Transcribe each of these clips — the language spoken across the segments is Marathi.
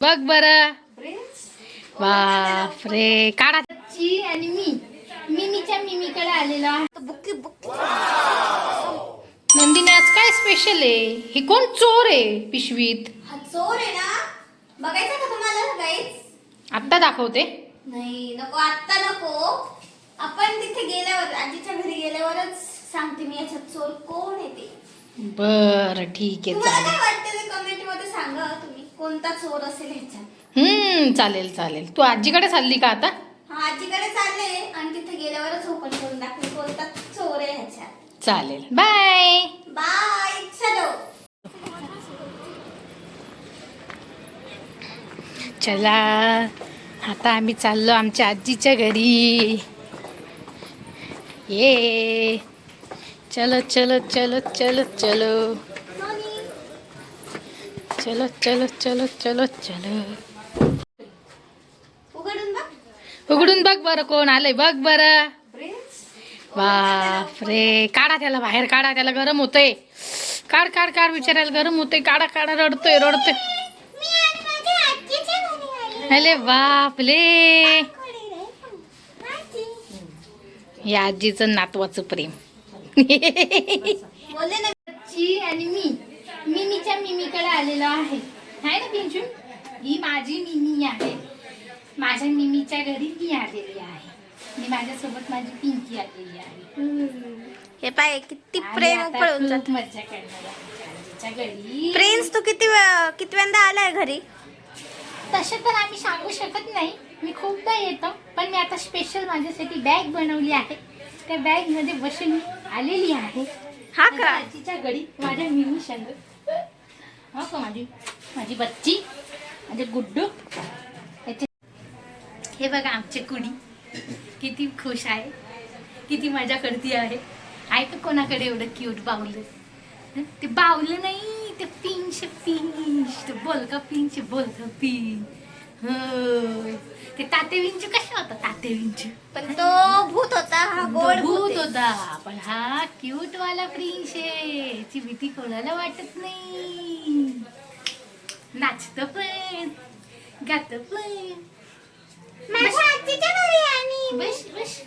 बघ बर. बापरे काढा. आणि मिमीच्या मिमीकडे आलेलो आहे. बुक्की बुक्की. नंदिनी आज काय स्पेशल आहे? ही कोण चोर आहे पिशवीत? हा चोर आहे ना. बघायचं का तुम्हाला गाईस? आत्ता दाखवते. नाही नको आत्ता नको. आपण तिथे गेल्यावर आजीच्या घरी गेल्यावरच सांगते मी याच्यात चोर कोण आहे ते. बर ठीक आहे तुम्हाला चालेल. काय वाटतं ते कमेंट मध्ये सांगा तुम्ही कोणता चोर असेल ह्याच्यात. चालेल चालेल. तू आजीकडे चालली का आता? हा आजीकडे चालले आणि तिथे गेल्यावरच ओपन करून दाखवेल कोणता चोर आहे ह्याच्यात. चालेल बाय. बाय चलो. चला आता आम्ही चाललो आमच्या आजीच्या घरी. ये चलो चलो चलो चलो चलो चलो चलो चलो चलो चलो. उघडून बघ. उघडून बघ बरं कोण आलंय बघ बरं. प्रिन्स. बापरे काढा त्याला बाहेर काढा. त्याला गरम होतंय. काढ काढ काढ. विचारायला गरम होतंय. काढा काढा. रडतोय रडतोय. मी आणि माझ्या आजीच्या घरी आले. अरे बापले. या आजीचं नातवाचं प्रेम. बोलले ना आजी आणि मिमीच्या मिमीकडे आलेलो आहे. हाय ना पिंचू? ही माझी मिमी आहे. माझ्या मिमीच्या घरी ती आलेली आहे आणि माझ्यासोबत माझी पिंकी आलेली आहे. हे पाय किती आणि प्रेम आता पळून खूप जात. मज्जा करणार आहे आमच्या आजीच्या घरी. प्रिन्स तू कितव्यांदा आलाय घरी? तसे तर आम्ही सांगू शकत नाही. मी खूपदा येतो पण मी आता स्पेशल माझ्यासाठी बॅग बनवली आहे. त्या बॅग मध्ये बसून आलेली आहे. हा माझ्या का? आजीच्या घरी माझ्या मिमी संग. हो का माझी बच्ची माझे गुड्डू. हे बघा आमचे कुडी किती खुश आहे. किती मजा करती आहे. का कोणाकडे एवढं क्यूट बावलं? ते बावलं नाही ते पिंच ते बोलका पिंच बोलका पिंच. होय ते ताते विंचू कशा होता ताते विंचू? पण तो भूत होता. हा गोड भूत होता पण हा क्यूट वाला प्रिन्स आहे. ची भीती कोणाला वाटत नाही. नाचत पण गात पण. माझ्या आजीच्या घरी आणि बस बस.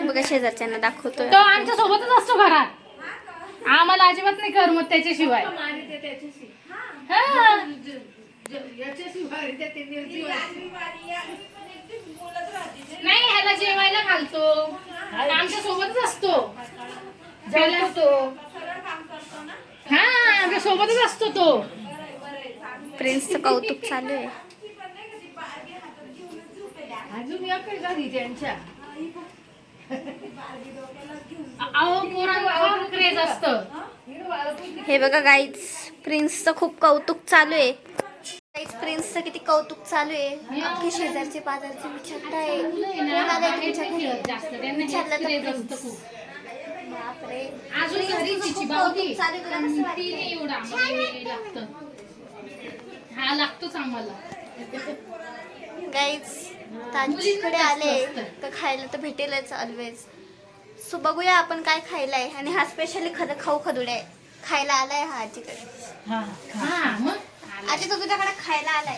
बघा शेजारच्यांना दाखवतोय. तो आमच्या सोबतच असतो घरात. आम्हाला अजिबात नाही करमत त्याच्याशिवाय. हा. नाही ह्याला जेवायला घालतो. आमच्या सोबतच असतो. हा आमच्या सोबतच असतो तो. प्रिन्सचं कौतुक चालू आहे. अजून या काय झाली त्यांच्या. अहो पोरांना क्रेज असतं. हे बघा गाईज प्रिन्सचं खूप कौतुक चालू आहे. गाईज प्रिन्सचं किती कौतुक चालू आहे. अख्खे शेजारचे पाजारचे विचारताय कोण आलंय तुमच्या घरी? विचारलं तर प्रिन्स. बापरे. अजून घरी तिची खूप भावकी कौतुक चालू आहे. तुला कसं वाटतंय? ती नाही एवढा आम्हाला लागतं. हा लागतोच आम्हाला. गाईज ताजीकडे आले तर खायला तर भेटेलच ऑलवेज. सो बघूया आपण काय खायलाय. आणि हा स्पेशली खाऊ खदुडे आहे. खायला आलाय हा आजीकडे. हा मग आजी तो तुझ्याकडे खायला आलाय.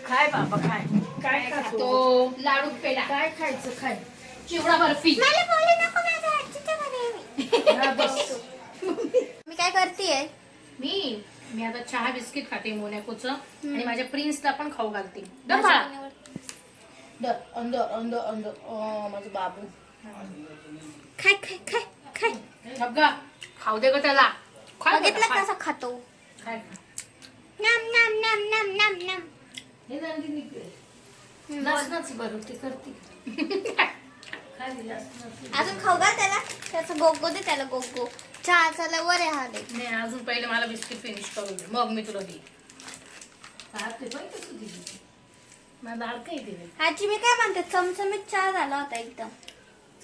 खाय बाबा खाय. काय खातो? तो लाडू पेढा काय खायचं खाय. चिवडा बर्फी. मला बोलू नको माझ्या आजीच्या घरी आहे हा, बस. मी काय करतेय? मी आता चहा बिस्किट खाते मोनॅकोचं आणि माझ्या प्रिन्सला पण खाऊ घालते. दर माझ्या बाळा. कोणीवर? दर अंदर अंदर अंदर माझं बाबू. खाय खाय खाय खाय. अगं खाऊ दे ग त्याला. खाय बघितलं बेटा, खाय. कसा खातो. खाय. नम नम नम नम नम नम. हे नंदिनी इकडे. लसणच बरं ते करते. खाली जास्त नसली. अजून खाऊ घाल त्याला. त्याचं गोगो दे त्याला गोगो. चहाचा लवर आहे हा दे. नाही अजून पहिले मला बिस्किट फिनिश करू दे मग मी तुला देईन. ते पण कसं दिली मला दाळ काही दिली. आजी मी काय म्हणते चमचमीत चहा झाला होता एकदम.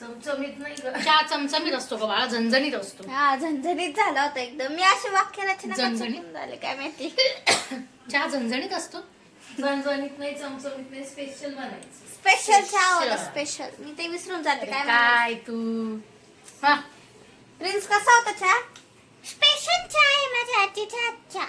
चमचमीत नाही ग. चहा चमचमीत असतो का बाळा? झणझणीत असतो. हा झणझणीत झाला होता एकदम. मी अशी वाक्य रचना झणझणीत? करून झाले काय माहिती. चहा झणझणीत असतो. झणझणीत नाही चमचमीत नाही स्पेशल बनायचं. स्पेशल चहा होता स्पेशल. मी ते विसरून जाते काय म्हणायचं. काय तू हा प्रिन्स कसा होता चहा? स्पेशल चहा आहे माझ्या आजीच्या हातचा.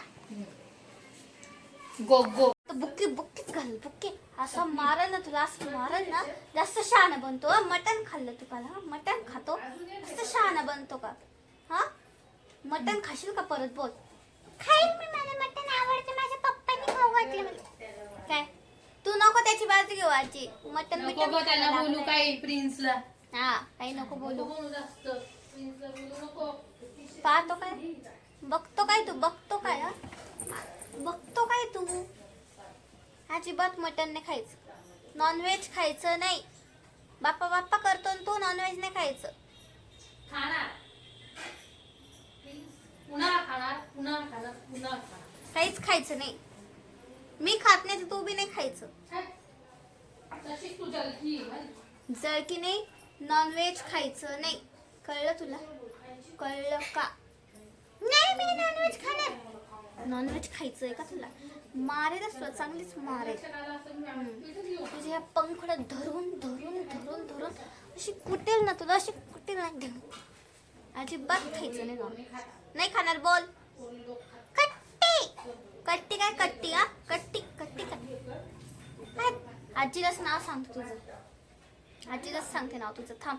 गो गो. बुक्की बुक्कीच घाल बुक्की. असं मारल ना तुला, असं मारल ना जास्त शहाणा बनतो. मटण खाल्लं तू काल? मटण खातो जास्त शहाणा बनतो का? हा मटण खाशील का परत? बोल. खाईल मी, मला मटण आवडतं. माझ्या पप्पांनी खाऊ घातलं मला. काय तू नको त्याची बाजू घेऊ आजी. मटण नको गं त्याला बोलू काय प्रिन्सला. हा काही नको बोलू. बोलू जास्त प्रिन्सला बोलू नको. पाहतो काय? बघतो काय तू? बघतो काय? हा? बघतो काय तू? अजिबात मटण नाही खायचं, नॉनव्हेज खायचं नाही. बाप्पा बाप्पा करतो आणि तू नॉनव्हेज नाही खायचं. खाणार पुन्हा खाणार, पुन्हा खाणार, पुन्हा खाणार. काहीच खायचं नाही. मी खात नाही तर तू बी नाही खायचं. तशीच तू जलती आहे. जळकी नाही, नॉनव्हेज खायचं नाही. कळलं तुला? कळलं का? नाही मी नॉनव्हेज खाणार. नॉनव्हेज खायचंय का तुला? मारेलच तुला, चांगलीच मारेल. तुझ्या पंखड्यात धरून धरून धरून धरून अशी कुटेल ना तुला, अशी कुटेल ना. अजिबात खायचं नाही नॉनव्हेज. नाही खाणार. बोल. कट्टी कट्टी काय? कट्टी हा? कट्टी कट्टी काय? आजीलाच नाव सांगतो तुझं. आजीलाच सांगते नाव तुझं. थांब,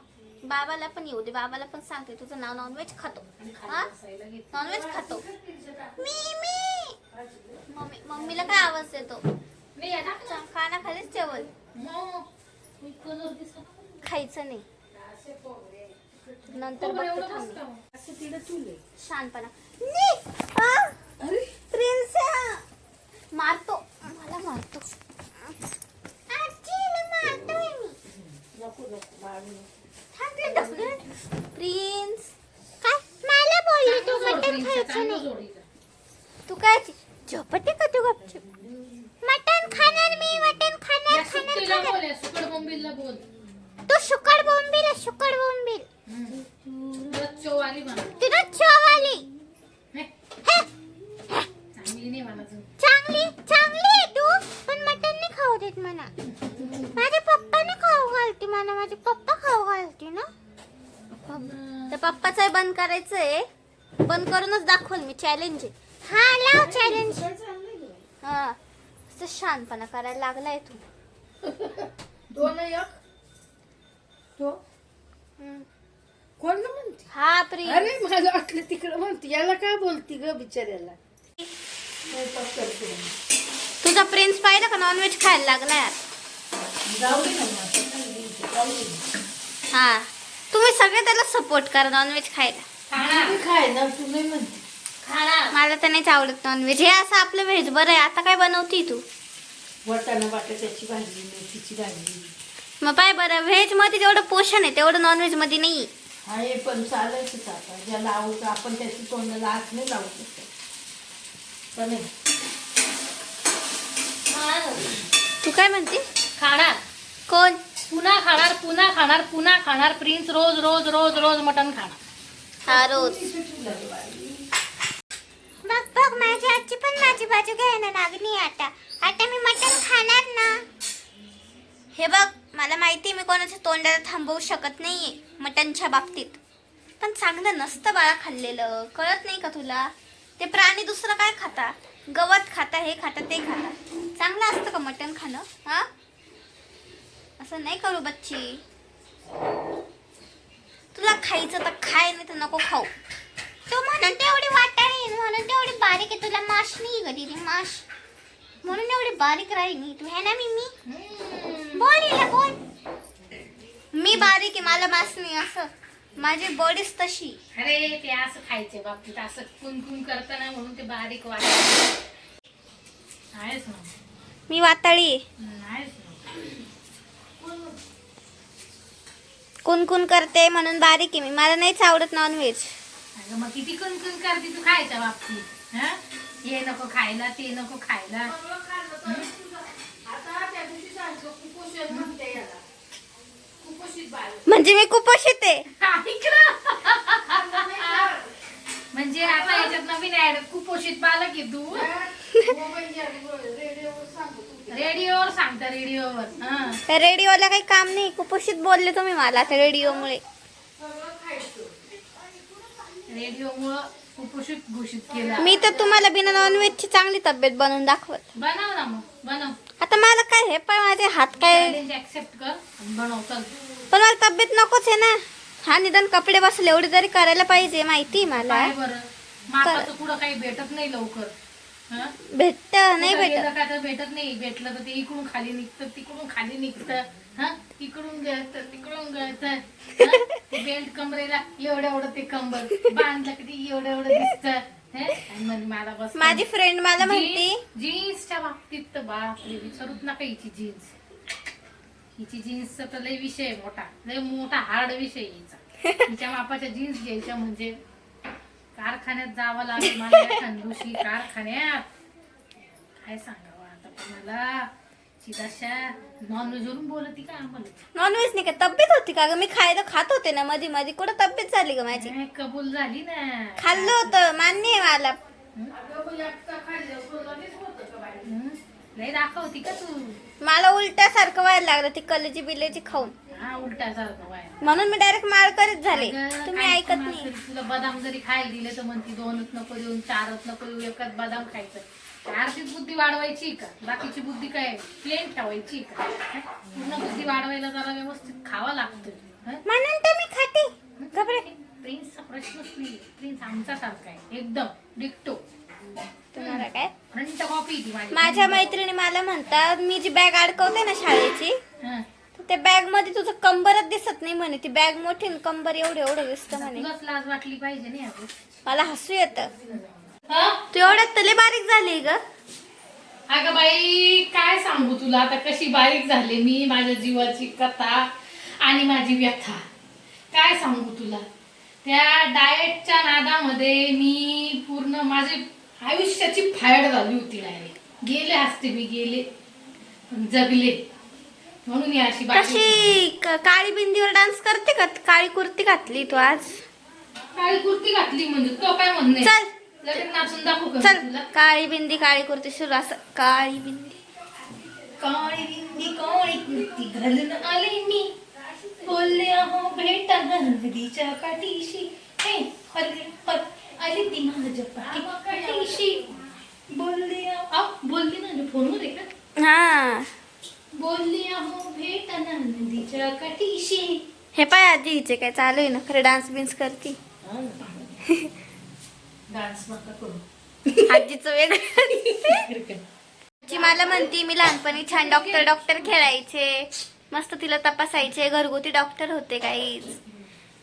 बाबाला पण येऊ दे. बाबाला पण सांगते तुझं नाव नॉनव्हेज खातो. हा नॉनव्हेज खातो. मम्मी मम्मीला काय आवाज येतो? खाना खालीच जेवल. खायचं नाही. नंतर बघतो थांब. शानपणा. प्रिन्स मारतो मला, मारतो. प्रिन्स काय मला बोलली तू? मटण खायचं नाही. तू काय झोपते का तू? गपचूप. मटण खाणार मी, मटण खाणार खाणार. सुकड बोंबीलला बोल. तू शुकड बोंबील, शुकड बोंबील. चोवाली म्हणा. तुला चवाली. चांगली नाही म्हणा तू. चांगली चांगली आहे तू, पण मटण नाही खाऊ देत मला. माझ्या पप्पाने खाऊ घालते मला. माझे पप्पा खाऊ घालते ना. तर पप्पाचं बंद करायचंय. बंद करूनच दाखवल मी. चॅलेंज आहे. हा लाव चॅलेंज. हा असं शानपणा करायला लागलाय तू. दोन एक तो कोण म्हणते? हा प्रिय. अरे माझं वाटलं तिकडं म्हणते. याला काय बोलती ग बिचाऱ्याला? स्वयंपाक करते. तुझा प्रिन्स पाहिलं का नॉनव्हेज खायला लागला यार. जाऊ दे ना मग. जाऊ दे. हा तुम्ही सगळे त्याला सपोर्ट करा नॉनव्हेज खायला. तू खाय ना, तू नाही म्हणते. मला तर नाहीच आवडत नॉनव्हेज. हे असं आपलं व्हेज बरं आहे. आता काय बनवती तू? वाटाणा बटाट्याची भाजी, मेथीची भाजी. मग पाय बरं, व्हेज मध्ये जेवढं पोषण आहे तेवढं नॉनव्हेज मध्ये नाही. हा हे पण चालायचंच. आता ज्याला आवडतं आपण त्याची तोंडाला हात नाही लावू शकतो का नाही? तू काय म्हणते? खाणार. कोण? पुन्हा खाणार, पुन्हा खाणार, पुन्हा खाणार. प्रिन्स रोज रोज रोज रोज मटण खाणार. हा रोज. बघ बघ माझी आजी पण माझी बाजू घ्यायला लागली. आता आता मी मटण खाणार ना. हे बघ मला माहिती आहे मी कोणाच्या तोंडाला थांबवू शकत नाहीये मटणच्या बाबतीत. पण चांगलं नसतं बाळा खाल्लेलं. कळत नाही का तुला? ते प्राणी दुसरं काय खाता? गवत खाता, हे खाता, ते खाता. चांगलं असतं का मटण खाणं? हा असं नाही करू बच्ची. तुला खायचं तर खाय, नाही तर नको खाऊ. तू म्हणून तेवढी वाटाळी, म्हणून तेवढी बारीक आहे. तुला माश नाही ग दिदी, माश. म्हणून एवढी बारीक राहिली तू. है ना मिमी? बोल हिला बोल. मी बारीक आहे, मला मास नाही. असं माझी बॉडीच तशी. अरे ते असं खायचे बाबतीत असं कुणकुण करताना म्हणून ते बारीक वाटत. आहेच ना. मी वाताळी आहे. आहेच ना. कुणकुण करते म्हणून बारीक आहे मी. मला नाहीच आवडत नॉनव्हेज. अगं मग किती कुणकुण करते तू खायच्या बाबतीत? हा हे नको खायला, ते नको खायला. म्हणजे मी कुपोषित आहे. म्हणजे आता याच्यात नवीन ऍड कुपोषित बालक आहे तू. रेडिओवर सांगता, रेडिओवर. रेडिओला काही काम नाही. कुपोषित बोलले तुम्ही मला आता रेडिओमुळे. रेडिओमुळं कुपोषित घोषित केलं. मी तर तुम्हाला बिना नॉनव्हेजची चांगली तब्येत बनवून दाखवत. बनव ना मग, बनव. आता मला काय हे पण माझे हात काय, चॅलेंज ऍक्सेप्ट कर आणि बनव चल. पण मला तब्येत नकोच आहे ना. हा निदान कपडे बसले एवढी तरी करायला पाहिजे, माहिती मला. काय बरं मापाचं पुढं काही भेटत नाही लवकर. हं? भेटत नाही कुठं भेटत. गेलं का तर भेटत नाही. भेटलं तर ते इकडून खाली निघतं, तिकडून खाली निघतं. हं? इकडून गळतं, तिकडून गळतं. बेल्ट कमरेला एवढं ते कंबर बांधलं की एवढं दिसतं. आणि म्हणे मला बस. माझी फ्रेंड मला म्हणते जीन्सच्या बाबतीत तर बापरे विचारूच नका हिची जीन्स. हिची जीन्सचा तर लय विषय आहे मोठा, लय मोठा हार्ड विषय आहे हिचा. हिच्या मापाच्या जीन्स घ्यायच्या म्हणजे कारखान्यात जावं लागेल मला एखाद्या दिवशी. कारखान्यात काय सांगावं आता तुम्हाला. चिदाशा नॉनव्हेज वरून बोलती का आम्हाला. नॉनव्हेज नाही का तब्येत होती का ग? मी खायला खात होते ना मध्ये मध्ये, कुठं तब्येत झाली ग माझी? नाही, कबूल झाली ना. खाल्लं होतं, मान्य आहे मला. हं? लय दाखवती का तू. मला उलट्यासारखं व्हायला लागलं ती कलेजी बिलेजी खाऊन, हा उलटासारखं वाय. म्हणून मी डायरेक्ट माळकरीच झाले. अगं, तुम्ही काय ऐकत करणार नाही. तरी तुला बदाम जरी खायला दिले तर म्हणती 2च नको देऊन 4च नको देऊ, एकच बदाम खायचं. आर्थिक बुद्धी वाढवायची का? बाकीची बुद्धी काय प्लेन ठेवायची का? पूर्ण बुद्धी वाढवायला जरा व्यवस्थित खावा लागतं. म्हणून तर मी खाते. घबरे. प्रिन्सचा प्रश्नच नाही. प्रिन्स आमचा सारखा आहे एकदम डिक्टो. तुम्हाला काय? फ्रंट कॉपी ती माझ्या मैत्रिणी मला म्हणतात मी जी बॅग अडकवते ना शाळेची, हं. त्या बॅग मध्ये तुझं कंबरच दिसत नाही म्हणे. ती बॅग मोठी न कंबर एवढं दिसतं म्हणे. तुलाच लाज वाटली पाहिजे नाही आपण. मला हसू येतं. तू एवढ्यात तले बारीक झाली ग. अगं बाई काय सांगू तुला आता कशी बारीक झाले मी. माझ्या जीवाची कथा आणि माझी व्यथा काय सांगू तुला. त्या डाएटच्या नादामध्ये मी पूर्ण माझी आयुष्याची फायड झाली होती. डायरेक्ट गेले असते मी, गेले पण जगले म्हणून ही अशी कशी काळी बिंदीवर डान्स करते का? काळी कुर्ती घातली तू आज. काळी कुर्ती घातली म्हणजे तो काय म्हणणे. चल लगेच नाचून दाखवू का चल, तुला. काळी बिंदी काळी कुर्ती सुरू असं. काळी बिंदी काळी बिंदी काळी कुर्ती घालून आले मी, बोलले अहो भेटा नदीच्या काठीशी. हे हरे हर आली ती माझ्या पाठीशी. बोलले बोलली ना फोनवर आहे का. हा बोलली अहो भेटा नदीच्या काठीशी. हे पाय आजी हिचे काय चालू आहे ना खरं डान्स बिन्स करती. डान्स नका करू. आजीचं वेगळं. आजी मला म्हणती मी लहानपणी छान डॉक्टर खेळायचे, मस्त तिला तपासायचे, घरगुती डॉक्टर होते काहीच.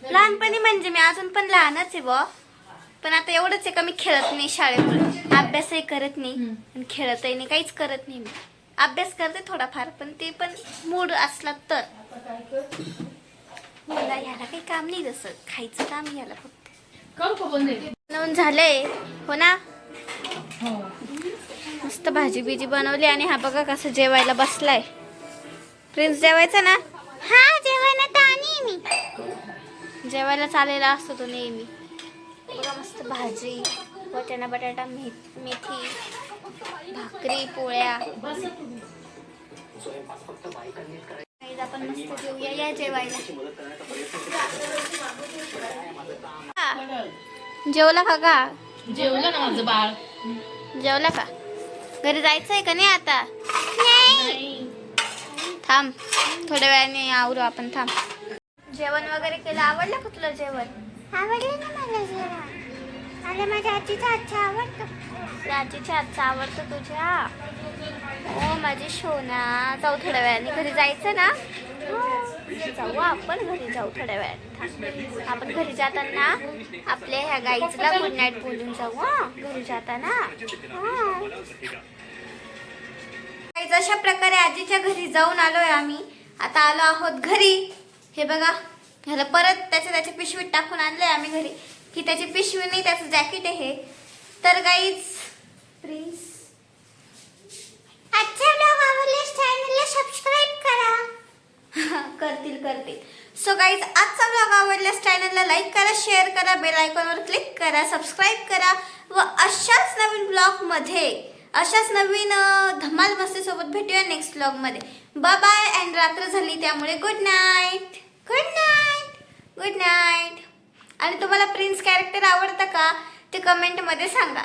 लहानपणी म्हणजे मी अजून पण लहानच आहे बॉ. पण आता एवढंच आहे का मी खेळत नाही शाळेमुळे. अभ्यासही करत नाही आणि खेळतही नाही, काहीच करत नाही मी. अभ्यास करते थोडाफार, पण ते पण मूड असला तर. मला ह्याला काही काम नाही, जसं खायचं काम याला फक्त. करू का बंद. बनवून झालंय हो ना. हो मस्त भाजी बिजी बनवली आणि हा बघा कसं जेवायला बसलाय. प्रिन्स जेवायचा ना. हा जेवायला तर आणि मी जेवायला चालेला असतो तो नेहमी. बघा मस्त भाजी, वटाणा बटाटा मेथी, भाकरी पोळ्या. आपण मस्त जेवूया, या जेवायला. जेवला का गा? जेवलं ना माझं बाळ. जेवला का? घरी जायचंय का नाही आता? नाही. थांब थोड्या वेळाने आवरू आपण. थांब. जेवण वगैरे केलं. आवडलं का तुला जेवण? आवडलं ना मला जेवण. अरे माझ्या आजीचा हातचा आवडतं. आजीच्या हातचा आवडतं तुझ्या. ओ माझी सोना. जाऊ थोड्या वेळाने. घरी जायचं ना. जाऊ आपण घरी जाऊ थोड्या वेळात. आपण घरी जाताना आपल्या ह्या गाईजला गुड नाईट बोलून जाऊ. हा घरी जाताना. अशा प्रकारे आजीच्या घरी जाऊन आलोय आम्ही. आता आलो आहोत घरी. हे बघा ह्याला परत त्याच्या पिशवीत टाकून आणलंय आम्ही घरी. ही त्याची पिशवी नाही, त्याचं जॅकेट आहे हे. तर गाईज प्लीज आजच्या ब्लॉग आवडल्यास चॅनलला सबस्क्राईब करा. करतील. सो गाईज आजचा ब्लॉग आवडल्यास चॅनलला लाईक करा, शेअर करा, बेल आयकॉनवर क्लिक करा, सबस्क्राईब करा व अशाच नवीन ब्लॉगमध्ये, अशाच नवीन धमाल मस्ती सोबत भेटूया नेक्स्ट ब्लॉगमध्ये. Bye bye. अँड रात्र झाली त्यामुळे good night. Good night. Good night. आणि तुम्हाला प्रिन्स कॅरेक्टर आवडतं का ते कमेंटमध्ये सांगा.